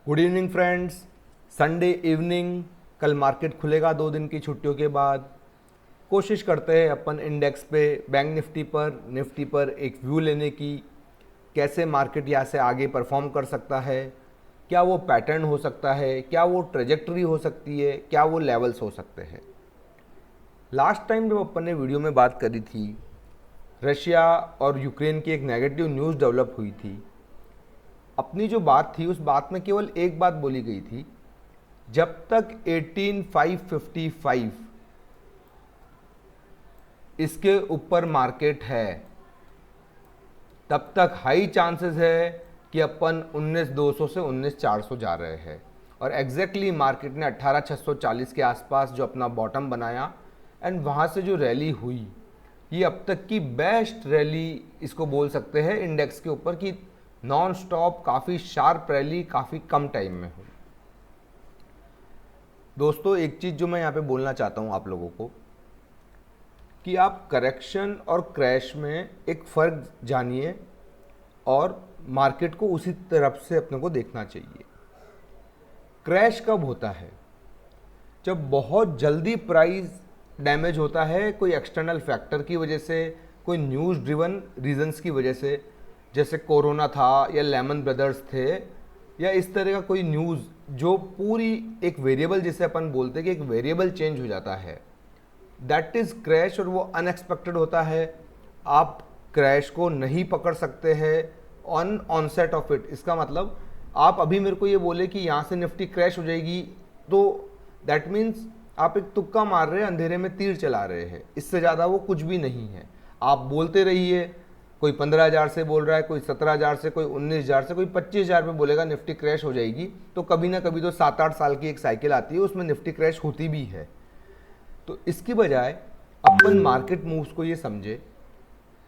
Good evening friends. Sunday evening, कल market खुलेगा 2 दिन की छुट्टियों के बाद। कोशिश करते हैं अपन इंडेक्स पे, बैंक निफ्टी पर एक व्यू लेने की। कैसे मार्केट यहाँ से आगे परफॉर्म कर सकता है, क्या वो पैटर्न हो सकता है, क्या वो ट्रेजेक्टरी हो सकती है, क्या वो लेवल्स हो सकते हैं। लास्ट टाइम जब अपन ने वीडियो में बात करी थी, रशिया और यूक्रेन की एक नेगेटिव न्यूज़ डेवलप हुई थी। अपनी जो बात थी उस बात में केवल एक बात बोली गई थी, जब तक 18555 इसके ऊपर मार्केट है तब तक हाई चांसेस है कि अपन 19200 से 19400 जा रहे हैं। और एग्जैक्टली मार्केट ने 18640 के आसपास जो अपना बॉटम बनाया एंड वहाँ से जो रैली हुई, ये अब तक की बेस्ट रैली इसको बोल सकते हैं इंडेक्स के ऊपर, कि नॉन स्टॉप काफ़ी शार्प रैली काफ़ी कम टाइम में हुई। दोस्तों, एक चीज़ जो मैं यहाँ पे बोलना चाहता हूँ आप लोगों को, कि आप करेक्शन और क्रैश में एक फ़र्क जानिए और मार्केट को उसी तरफ से अपने को देखना चाहिए। क्रैश कब होता है? जब बहुत जल्दी प्राइस डैमेज होता है कोई एक्सटर्नल फैक्टर की वजह से, कोई न्यूज़ ड्रिवन रीजंस की वजह से, जैसे कोरोना था या लेमन ब्रदर्स थे, या इस तरह का कोई न्यूज़ जो पूरी एक वेरिएबल, जिसे अपन बोलते हैं कि एक वेरिएबल चेंज हो जाता है, दैट इज़ क्रैश। और वो अनएक्सपेक्टेड होता है। आप क्रैश को नहीं पकड़ सकते हैं ऑन ऑनसेट ऑफ इट। इसका मतलब आप अभी मेरे को ये बोले कि यहाँ से निफ्टी क्रैश हो जाएगी, तो दैट मीन्स आप एक तुक्का मार रहे हैं, अंधेरे में तीर चला रहे हैं। इससे ज़्यादा वो कुछ भी नहीं है। आप बोलते रहिए, कोई 15,000 से बोल रहा है, कोई 17,000 से, कोई 19,000 से, कोई 25,000 पे बोलेगा निफ्टी क्रैश हो जाएगी, तो कभी ना कभी तो 7-8 साल की एक साइकिल आती है, उसमें निफ्टी क्रैश होती भी है। तो इसकी बजाय अपन मार्केट मूव्स को ये समझे,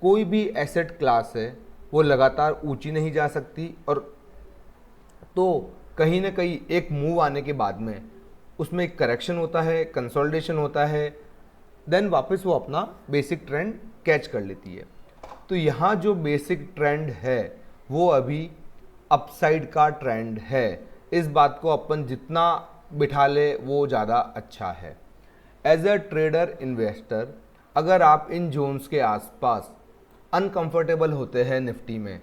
कोई भी एसेट क्लास है वो लगातार ऊंची नहीं जा सकती, और तो कहीं ना कहीं एक मूव आने के बाद में उसमें एक करेक्शन होता है, कंसोलिडेशन होता है, देन वापस वो अपना बेसिक ट्रेंड कैच कर लेती है। तो यहाँ जो बेसिक ट्रेंड है वो अभी अपसाइड का ट्रेंड है। इस बात को अपन जितना बिठा ले वो ज़्यादा अच्छा है। एज अ ट्रेडर इन्वेस्टर, अगर आप इन जोन्स के आसपास अनकंफर्टेबल होते हैं निफ्टी में,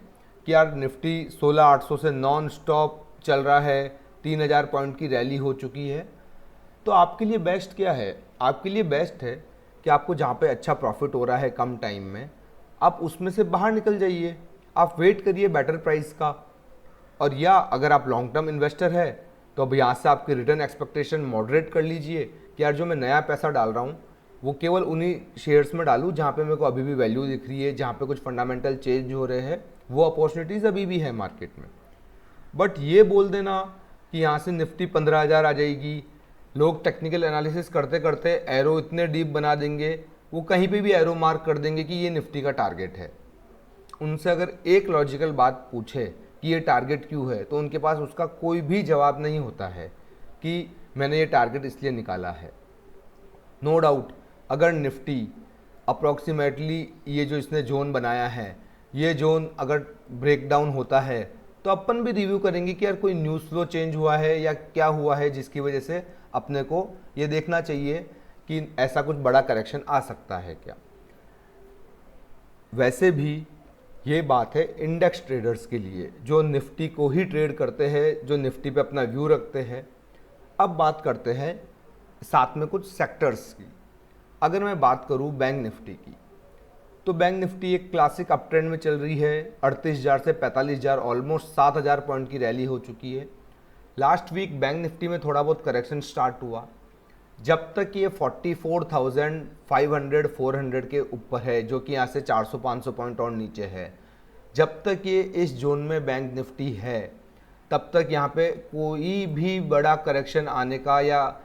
कि यार निफ्टी 16,800 से नॉन स्टॉप चल रहा है, 3,000 पॉइंट की रैली हो चुकी है, तो आपके लिए बेस्ट क्या है? आपके लिए बेस्ट है कि आपको जहाँ पे अच्छा प्रॉफिट हो रहा है कम टाइम में, आप उसमें से बाहर निकल जाइए। आप वेट करिए बेटर प्राइस का। और या अगर आप लॉन्ग टर्म इन्वेस्टर है तो अब यहाँ से आपकी रिटर्न एक्सपेक्टेशन मॉडरेट कर लीजिए, कि यार जो मैं नया पैसा डाल रहा हूँ वो केवल उन्हीं शेयर्स में डालूँ जहाँ पे मेरे को अभी भी वैल्यू दिख रही है, जहाँ पे कुछ फंडामेंटल चेंज हो रहे हैं, वो अपॉर्चुनिटीज़ अभी भी है मार्केट में। बट ये बोल देना कि यहाँ से निफ्टी 15,000 आ जाएगी, लोग टेक्निकल एनालिसिस करते करते एरो इतने डीप बना देंगे, वो कहीं पे भी एरो मार्क कर देंगे कि ये निफ्टी का टारगेट है। उनसे अगर एक लॉजिकल बात पूछे कि ये टारगेट क्यों है, तो उनके पास उसका कोई भी जवाब नहीं होता है कि मैंने ये टारगेट इसलिए निकाला है। नो डाउट, अगर निफ्टी अप्रॉक्सीमेटली ये जो इसने जोन बनाया है, ये जोन अगर ब्रेक डाउन होता है, तो अपन भी रिव्यू करेंगे कि यार कोई न्यूज़ फ्लो चेंज हुआ है या क्या हुआ है, जिसकी वजह से अपने को ये देखना चाहिए कि ऐसा कुछ बड़ा करेक्शन आ सकता है क्या। वैसे भी ये बात है इंडेक्स ट्रेडर्स के लिए, जो निफ्टी को ही ट्रेड करते हैं, जो निफ्टी पे अपना व्यू रखते हैं। अब बात करते हैं साथ में कुछ सेक्टर्स की। अगर मैं बात करूं बैंक निफ्टी की, तो बैंक निफ्टी एक क्लासिक अप ट्रेंड में चल रही है। 38,000 से 45,000, ऑलमोस्ट 7,000 पॉइंट की रैली हो चुकी है। लास्ट वीक बैंक निफ्टी में थोड़ा बहुत करेक्शन स्टार्ट हुआ। जब तक ये 44,500 400 के ऊपर है, जो कि यहाँ से 400-500 पॉइंट और नीचे है, जब तक ये इस जोन में बैंक निफ्टी है, तब तक यहाँ पे कोई भी बड़ा करेक्शन आने का, या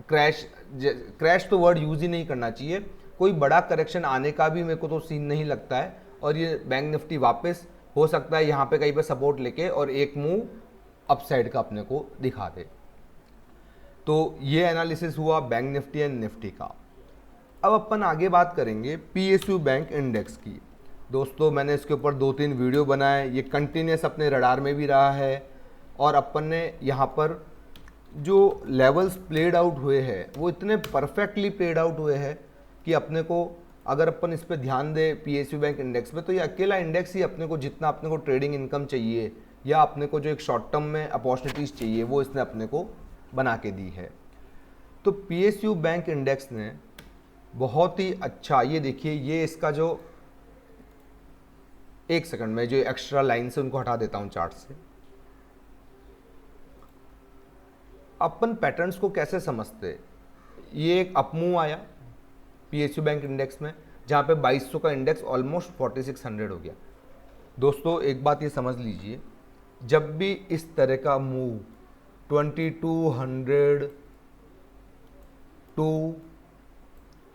क्रैश तो वर्ड यूज़ ही नहीं करना चाहिए, कोई बड़ा करेक्शन आने का भी मेरे को तो सीन नहीं लगता है। और ये बैंक निफ्टी वापस हो सकता है यहाँ पे कहीं पे सपोर्ट लेके और एक मूव अपसाइड का अपने को दिखा दे। तो ये एनालिसिस हुआ बैंक निफ्टी एंड निफ्टी का। अब अपन आगे बात करेंगे पीएसयू बैंक इंडेक्स की। दोस्तों, मैंने इसके ऊपर 2-3 वीडियो बनाए, ये कंटिन्यूस अपने रडार में भी रहा है और अपन ने यहाँ पर जो लेवल्स प्लेड आउट हुए हैं वो इतने परफेक्टली प्लेड आउट हुए हैं कि अपने को अगर अपन इस पर ध्यान दे PSU बैंक इंडेक्स में, तो ये अकेला इंडेक्स ही अपने को जितना अपने को ट्रेडिंग इनकम चाहिए या अपने को जो एक शॉर्ट टर्म में अपॉर्चुनिटीज़ चाहिए वो इसने अपने को बना के दी है। तो PSU बैंक इंडेक्स ने बहुत ही अच्छा, ये देखिए, ये इसका जो, एक सेकंड में जो एक्स्ट्रा लाइन से उनको हटा देता हूं चार्ट से। अपन पैटर्न्स को कैसे समझते, ये एक अपमूव आया PSU बैंक इंडेक्स में जहां पे 2200 का इंडेक्स ऑलमोस्ट 4600 हो गया। दोस्तों एक बात ये समझ लीजिए, जब भी इस तरह का मूव 2200 टू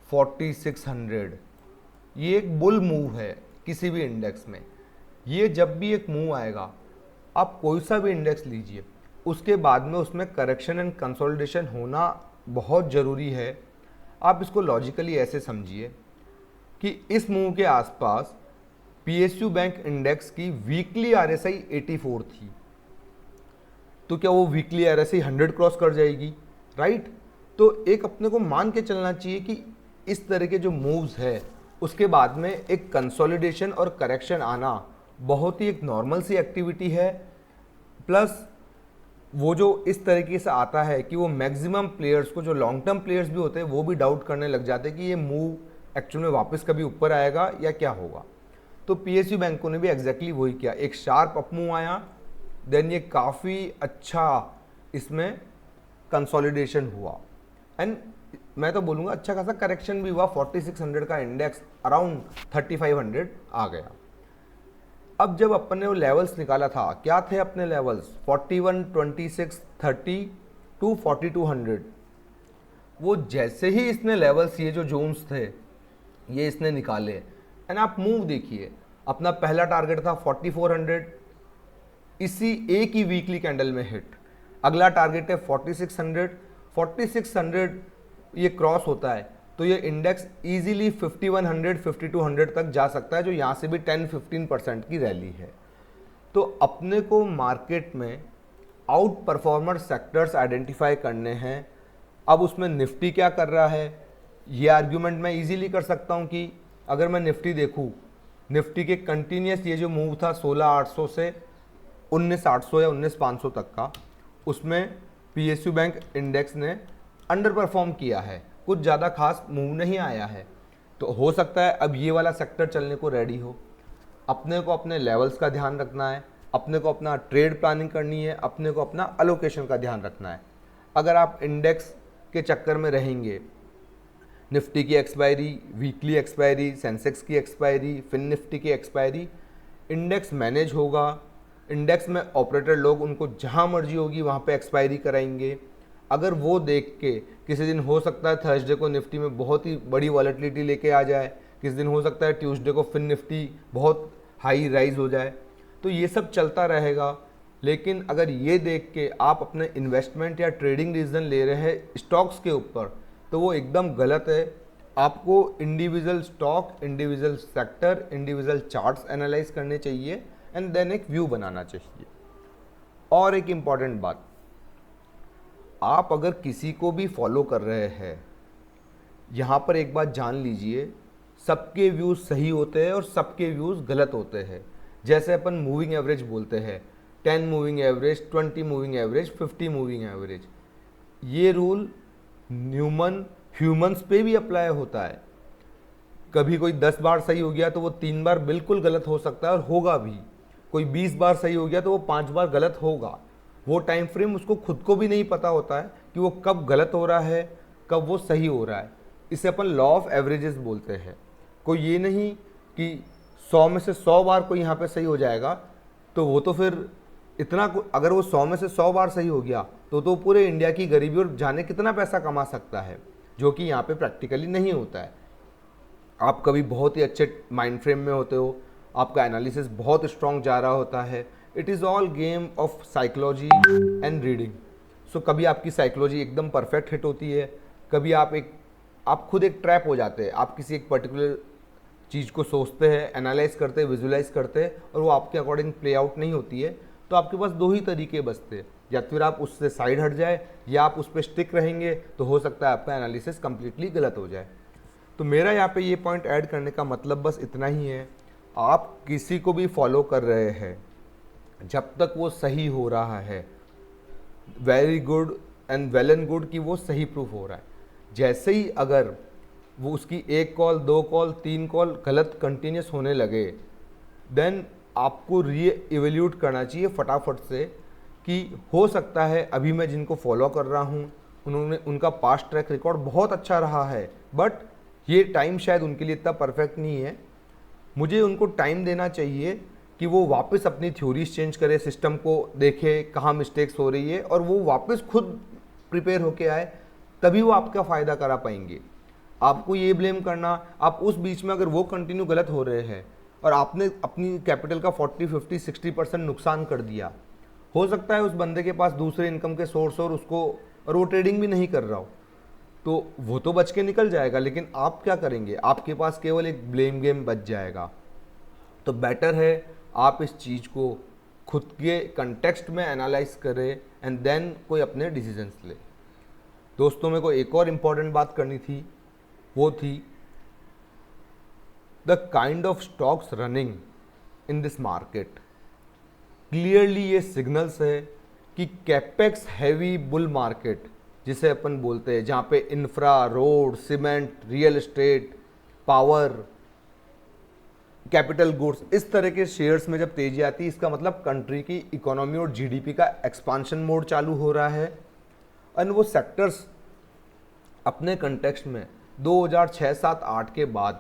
4600, ये एक बुल मूव है किसी भी इंडेक्स में। ये जब भी एक मूव आएगा, आप कोई सा भी इंडेक्स लीजिए, उसके बाद में उसमें करेक्शन एंड कंसोलिडेशन होना बहुत ज़रूरी है। आप इसको लॉजिकली ऐसे समझिए कि इस मूव के आसपास PSU बैंक इंडेक्स की वीकली RSI 84 थी, तो क्या वो वीकली RSI 100 क्रॉस कर जाएगी, राइट? तो एक अपने को मान के चलना चाहिए कि इस तरह के जो मूव्स है उसके बाद में एक कंसोलिडेशन और करेक्शन आना बहुत ही एक नॉर्मल सी एक्टिविटी है। प्लस वो जो इस तरीके से आता है कि वो मैक्सिमम प्लेयर्स को, जो लॉन्ग टर्म प्लेयर्स भी होते हैं, वो भी डाउट करने लग जाते हैं कि ये मूव एक्चुअल में वापस कभी ऊपर आएगा या क्या होगा। तो PSU बैंकों ने भी एग्जैक्टली वही किया, एक शार्प अप मूव आया, देन ये काफ़ी अच्छा इसमें कंसोलिडेशन हुआ एंड मैं तो बोलूँगा अच्छा खासा करेक्शन भी हुआ। 4600 का इंडेक्स अराउंड 3500 आ गया। अब जब अपन ने वो लेवल्स निकाला था, क्या थे अपने लेवल्स? 41, 26, 30 टू 4200। वो जैसे ही इसने लेवल्स, ये जो जोन्स थे, ये इसने निकाले एंड आप मूव देखिए, अपना पहला टारगेट था 4400, इसी एक ही वीकली कैंडल में हिट। अगला टारगेट है 4600, 4600 ये क्रॉस होता है तो ये इंडेक्स इजीली 5100, 5200 तक जा सकता है, जो यहाँ से भी 10-15% की रैली है। तो अपने को मार्केट में आउट परफॉर्मर सेक्टर्स आइडेंटिफाई करने हैं। अब उसमें निफ्टी क्या कर रहा है, ये आर्ग्यूमेंट मैं इजीली कर सकता हूँ कि अगर मैं निफ्टी देखूँ, निफ्टी के कंटिन्यूस ये जो मूव था 16800 से 19800 या 19500 तक का, उसमें PSU बैंक इंडेक्स ने अंडर परफॉर्म किया है, कुछ ज़्यादा खास मूव नहीं आया है। तो हो सकता है अब ये वाला सेक्टर चलने को रेडी हो। अपने को अपने लेवल्स का ध्यान रखना है, अपने को अपना ट्रेड प्लानिंग करनी है, अपने को अपना अलोकेशन का ध्यान रखना है। अगर आप इंडेक्स के चक्कर में रहेंगे, निफ्टी की एक्सपायरी, वीकली एक्सपायरी, सेंसेक्स की एक्सपायरी, फिन निफ्टी की एक्सपायरी, इंडेक्स मैनेज होगा, इंडेक्स में ऑपरेटर लोग उनको जहाँ मर्जी होगी वहाँ पे एक्सपायरी कराएंगे। अगर वो देख के किसी दिन हो सकता है थर्सडे को निफ्टी में बहुत ही बड़ी वॉलेटिलिटी लेके आ जाए, किसी दिन हो सकता है ट्यूसडे को फिन निफ्टी बहुत हाई राइज हो जाए, तो ये सब चलता रहेगा। लेकिन अगर ये देख के आप अपने इन्वेस्टमेंट या ट्रेडिंग डिसीजन ले रहे हैं स्टॉक्स के ऊपर, तो वो एकदम गलत है। आपको individual stock, individual sector, individual charts analyse करने चाहिए एंड देन एक व्यू बनाना चाहिए। और एक इम्पॉर्टेंट बात, आप अगर किसी को भी फॉलो कर रहे हैं, यहाँ पर एक बात जान लीजिए, सबके व्यूज़ सही होते हैं और सबके व्यूज़ गलत होते हैं। जैसे अपन मूविंग एवरेज बोलते हैं, 10 moving average, 20 moving average, 50 moving average, ये रूल ह्यूमंस पे भी अप्लाई होता है। कभी कोई 10 बार सही हो गया तो वो 3 बार बिल्कुल गलत हो सकता है और होगा भी। कोई 20 बार सही हो गया तो वो 5 बार गलत होगा। वो टाइम फ्रेम उसको खुद को भी नहीं पता होता है कि वो कब गलत हो रहा है, कब वो सही हो रहा है। इसे अपन लॉ ऑफ एवरेजेस बोलते हैं। कोई ये नहीं कि 100 में से 100 बार कोई यहाँ पे सही हो जाएगा, तो वो तो फिर इतना, अगर वो 100 में से 100 बार सही हो गया तो पूरे इंडिया की गरीबी और जाने कितना पैसा कमा सकता है, जो कि यहाँ पे प्रैक्टिकली नहीं होता है। आप कभी बहुत ही अच्छे माइंड फ्रेम में होते हो, आपका एनालिसिस बहुत स्ट्रॉन्ग जा रहा होता है। It is all game of psychology and reading. So कभी आपकी साइकोलॉजी एकदम परफेक्ट हिट होती है, कभी आप खुद एक ट्रैप हो जाते हैं। आप किसी एक पर्टिकुलर चीज़ को सोचते हैं, एनालाइज करते हैं, विजुलाइज करते हैं और वो आपके अकॉर्डिंग प्ले आउट नहीं होती है, तो आपके पास दो ही तरीके बचते, या फिर आप उससे साइड हट जाए या आप उस पर स्टिक रहेंगे, तो हो सकता है आपका एनालिसिस कंप्लीटली गलत हो जाए। तो मेरा यहाँ पे ये पॉइंट ऐड करने का मतलब बस इतना ही है, आप किसी को भी फॉलो कर रहे हैं जब तक वो सही हो रहा है, very good and well and good कि वो सही प्रूफ हो रहा है। जैसे ही अगर वो उसकी एक कॉल, दो कॉल, तीन कॉल गलत कंटिन्यूस होने लगे, देन आपको री इवेल्यूट करना चाहिए फटाफट से कि हो सकता है अभी मैं जिनको फॉलो कर रहा हूँ उनका पास्ट ट्रैक रिकॉर्ड बहुत अच्छा रहा है, बट ये टाइम शायद उनके लिए इतना परफेक्ट नहीं है। मुझे उनको टाइम देना चाहिए कि वो वापस अपनी थ्योरीज चेंज करे, सिस्टम को देखे कहाँ मिस्टेक्स हो रही है, और वो वापस खुद प्रिपेयर होके आए, तभी वो आपका फ़ायदा करा पाएंगे। आपको ये ब्लेम करना, आप उस बीच में अगर वो कंटिन्यू गलत हो रहे हैं और आपने अपनी कैपिटल का 40, 50, 60% नुकसान कर दिया, हो सकता है उस बंदे के पास दूसरे इनकम के सोर्स और वो ट्रेडिंग भी नहीं कर रहा हो, तो वो तो बच के निकल जाएगा, लेकिन आप क्या करेंगे? आपके पास केवल एक ब्लेम गेम बच जाएगा। तो बेटर है आप इस चीज़ को खुद के कंटेक्स्ट में एनालाइज करें एंड देन कोई अपने डिसीजंस ले। दोस्तों, मेरे को एक और इम्पॉर्टेंट बात करनी थी, वो थी the kind of stocks running in this market. Clearly ये सिग्नल्स है कि कैपेक्स हैवी बुल मार्केट जिसे अपन बोलते हैं, जहाँ पे infra, road, cement, real estate, power, capital goods, इस तरह के शेयर्स में जब तेजी आती है, इसका मतलब कंट्री की इकोनॉमी और जीडीपी का एक्सपांशन मोड चालू हो रहा है। और वो सेक्टर्स अपने कंटेक्स्ट में 2006, 7, 8 के बाद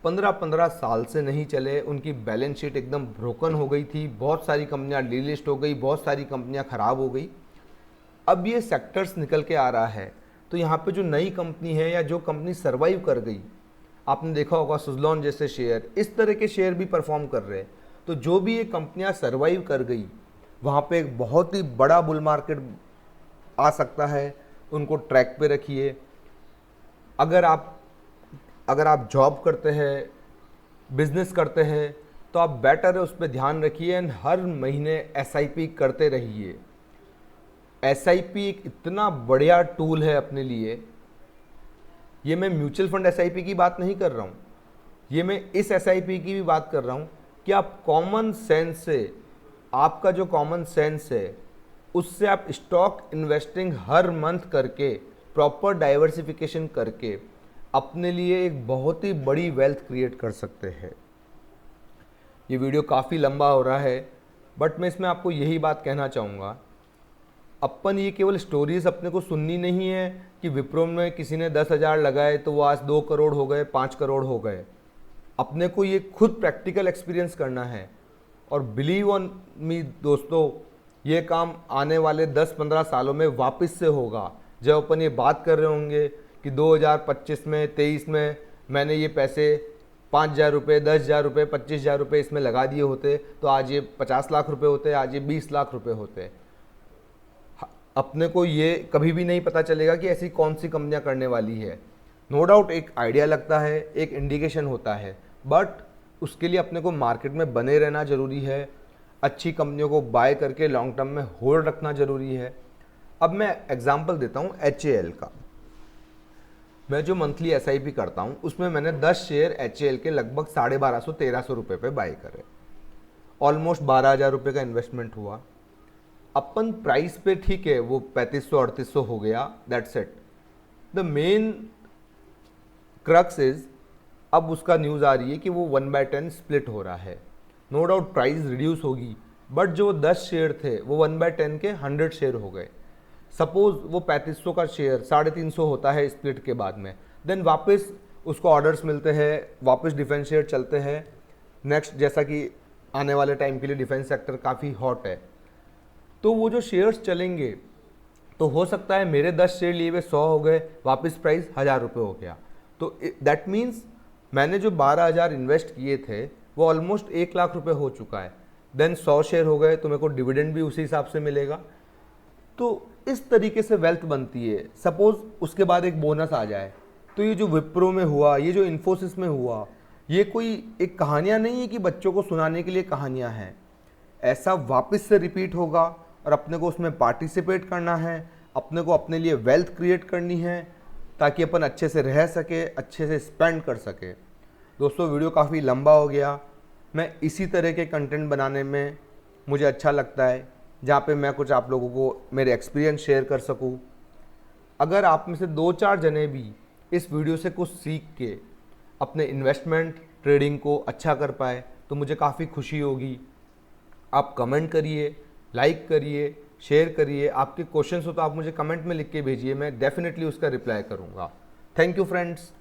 15 साल से नहीं चले, उनकी बैलेंस शीट एकदम ब्रोकन हो गई थी, बहुत सारी कंपनियां डीलिस्ट हो गई, बहुत सारी कंपनियां खराब हो गई। अब ये सेक्टर्स निकल के आ रहा है, तो यहाँ पे जो नई कंपनी है या जो कंपनी सर्वाइव कर गई, आपने देखा होगा सुज़लॉन जैसे शेयर, इस तरह के शेयर भी परफॉर्म कर रहे हैं। तो जो भी ये कंपनियां सर्वाइव कर गई, वहाँ पे एक बहुत ही बड़ा बुल मार्केट आ सकता है, उनको ट्रैक पे रखिए। अगर आप जॉब करते हैं, बिजनेस करते हैं, तो आप बेटर है उस पर ध्यान रखिए एंड हर महीने एसआईपी करते रहिए। एसआईपी एक इतना बढ़िया टूल है अपने लिए। ये मैं म्यूचुअल फंड एसआईपी की बात नहीं कर रहा हूँ, ये मैं इस एसआईपी की भी बात कर रहा हूँ कि आप कॉमन सेंस से, आपका जो कॉमन सेंस है उससे आप स्टॉक इन्वेस्टिंग हर मंथ करके, प्रॉपर डाइवर्सिफिकेशन करके अपने लिए एक बहुत ही बड़ी वेल्थ क्रिएट कर सकते हैं। ये वीडियो काफ़ी लंबा हो रहा है, बट मैं इसमें आपको यही बात कहना चाहूँगा, अपन ये केवल स्टोरीज अपने को सुननी नहीं है कि विप्रो में किसी ने 10,000 लगाए तो वो आज 2 करोड़ हो गए, 5 करोड़ हो गए। अपने को ये खुद प्रैक्टिकल एक्सपीरियंस करना है। और बिलीव ऑन मी दोस्तों, ये काम आने वाले 10-15 सालों में वापस से होगा। जब अपन ये बात कर रहे होंगे कि 2025 में, 23 में मैंने ये पैसे 5,000 रुपये, 10,000 रुपये, 25,000 रुपये इसमें लगा दिए होते, तो आज ये 50 लाख रुपए होते, आज ये 20 लाख रुपए होते। अपने को ये कभी भी नहीं पता चलेगा कि ऐसी कौन सी कंपनियां करने वाली है। नो डाउट एक आइडिया लगता है, एक इंडिकेशन होता है, बट उसके लिए अपने को मार्केट में बने रहना ज़रूरी है। अच्छी कंपनियों को बाय करके लॉन्ग टर्म में होल्ड रखना ज़रूरी है। अब मैं एग्जांपल देता हूँ HAL का। मैं जो मंथली एसआईपी करता हूँ उसमें मैंने 10 शेयर HAL के लगभग 1250-1300 रुपये पे बाय करे। ऑलमोस्ट 12,000 रुपये का इन्वेस्टमेंट हुआ। अपन प्राइस पे ठीक है वो 3500-3800 हो गया, that's it. The main crux is, अब उसका न्यूज़ आ रही है कि वो 1/10 स्प्लिट हो रहा है। नो डाउट प्राइस रिड्यूस होगी, बट जो 10 शेयर थे वो 1/10 के 100 शेयर हो गए। सपोज वो 3500 का शेयर 350 होता है स्प्लिट के बाद में, देन वापस उसको ऑर्डर्स मिलते हैं, वापस डिफेंस शेयर चलते हैं। नेक्स्ट, जैसा कि आने वाले टाइम के लिए डिफेंस सेक्टर काफ़ी हॉट है, तो वो जो शेयर्स चलेंगे, तो हो सकता है मेरे 10 शेयर लिए हुए 100 हो गए, वापस प्राइस 1,000 रुपये हो गया। तो दैट मीन्स मैंने जो 12,000 इन्वेस्ट किए थे वो ऑलमोस्ट 1 लाख रुपए हो चुका है। देन 100 शेयर हो गए तो मेरे को डिविडेंड भी उसी हिसाब से मिलेगा। तो इस तरीके से वेल्थ बनती है। सपोज उसके बाद एक बोनस आ जाए, तो ये जो विप्रो में हुआ, ये जो इन्फोसिस में हुआ, ये कोई एक कहानियाँ नहीं है कि बच्चों को सुनाने के लिए कहानियाँ हैं। ऐसा वापस से रिपीट होगा और अपने को उसमें पार्टिसिपेट करना है, अपने को अपने लिए वेल्थ क्रिएट करनी है ताकि अपन अच्छे से रह सके, अच्छे से स्पेंड कर सके। दोस्तों वीडियो काफ़ी लंबा हो गया। मैं इसी तरह के कंटेंट बनाने में मुझे अच्छा लगता है जहाँ पे मैं कुछ आप लोगों को मेरे एक्सपीरियंस शेयर कर सकूँ। अगर आप में से 2-4 जने भी इस वीडियो से कुछ सीख के अपने इन्वेस्टमेंट ट्रेडिंग को अच्छा कर पाए तो मुझे काफ़ी खुशी होगी। आप कमेंट करिए, लाइक करिए, शेयर करिए। आपके क्वेश्चंस हो तो आप मुझे कमेंट में लिख के भेजिए, मैं डेफिनेटली उसका रिप्लाई करूँगा। Thank you friends.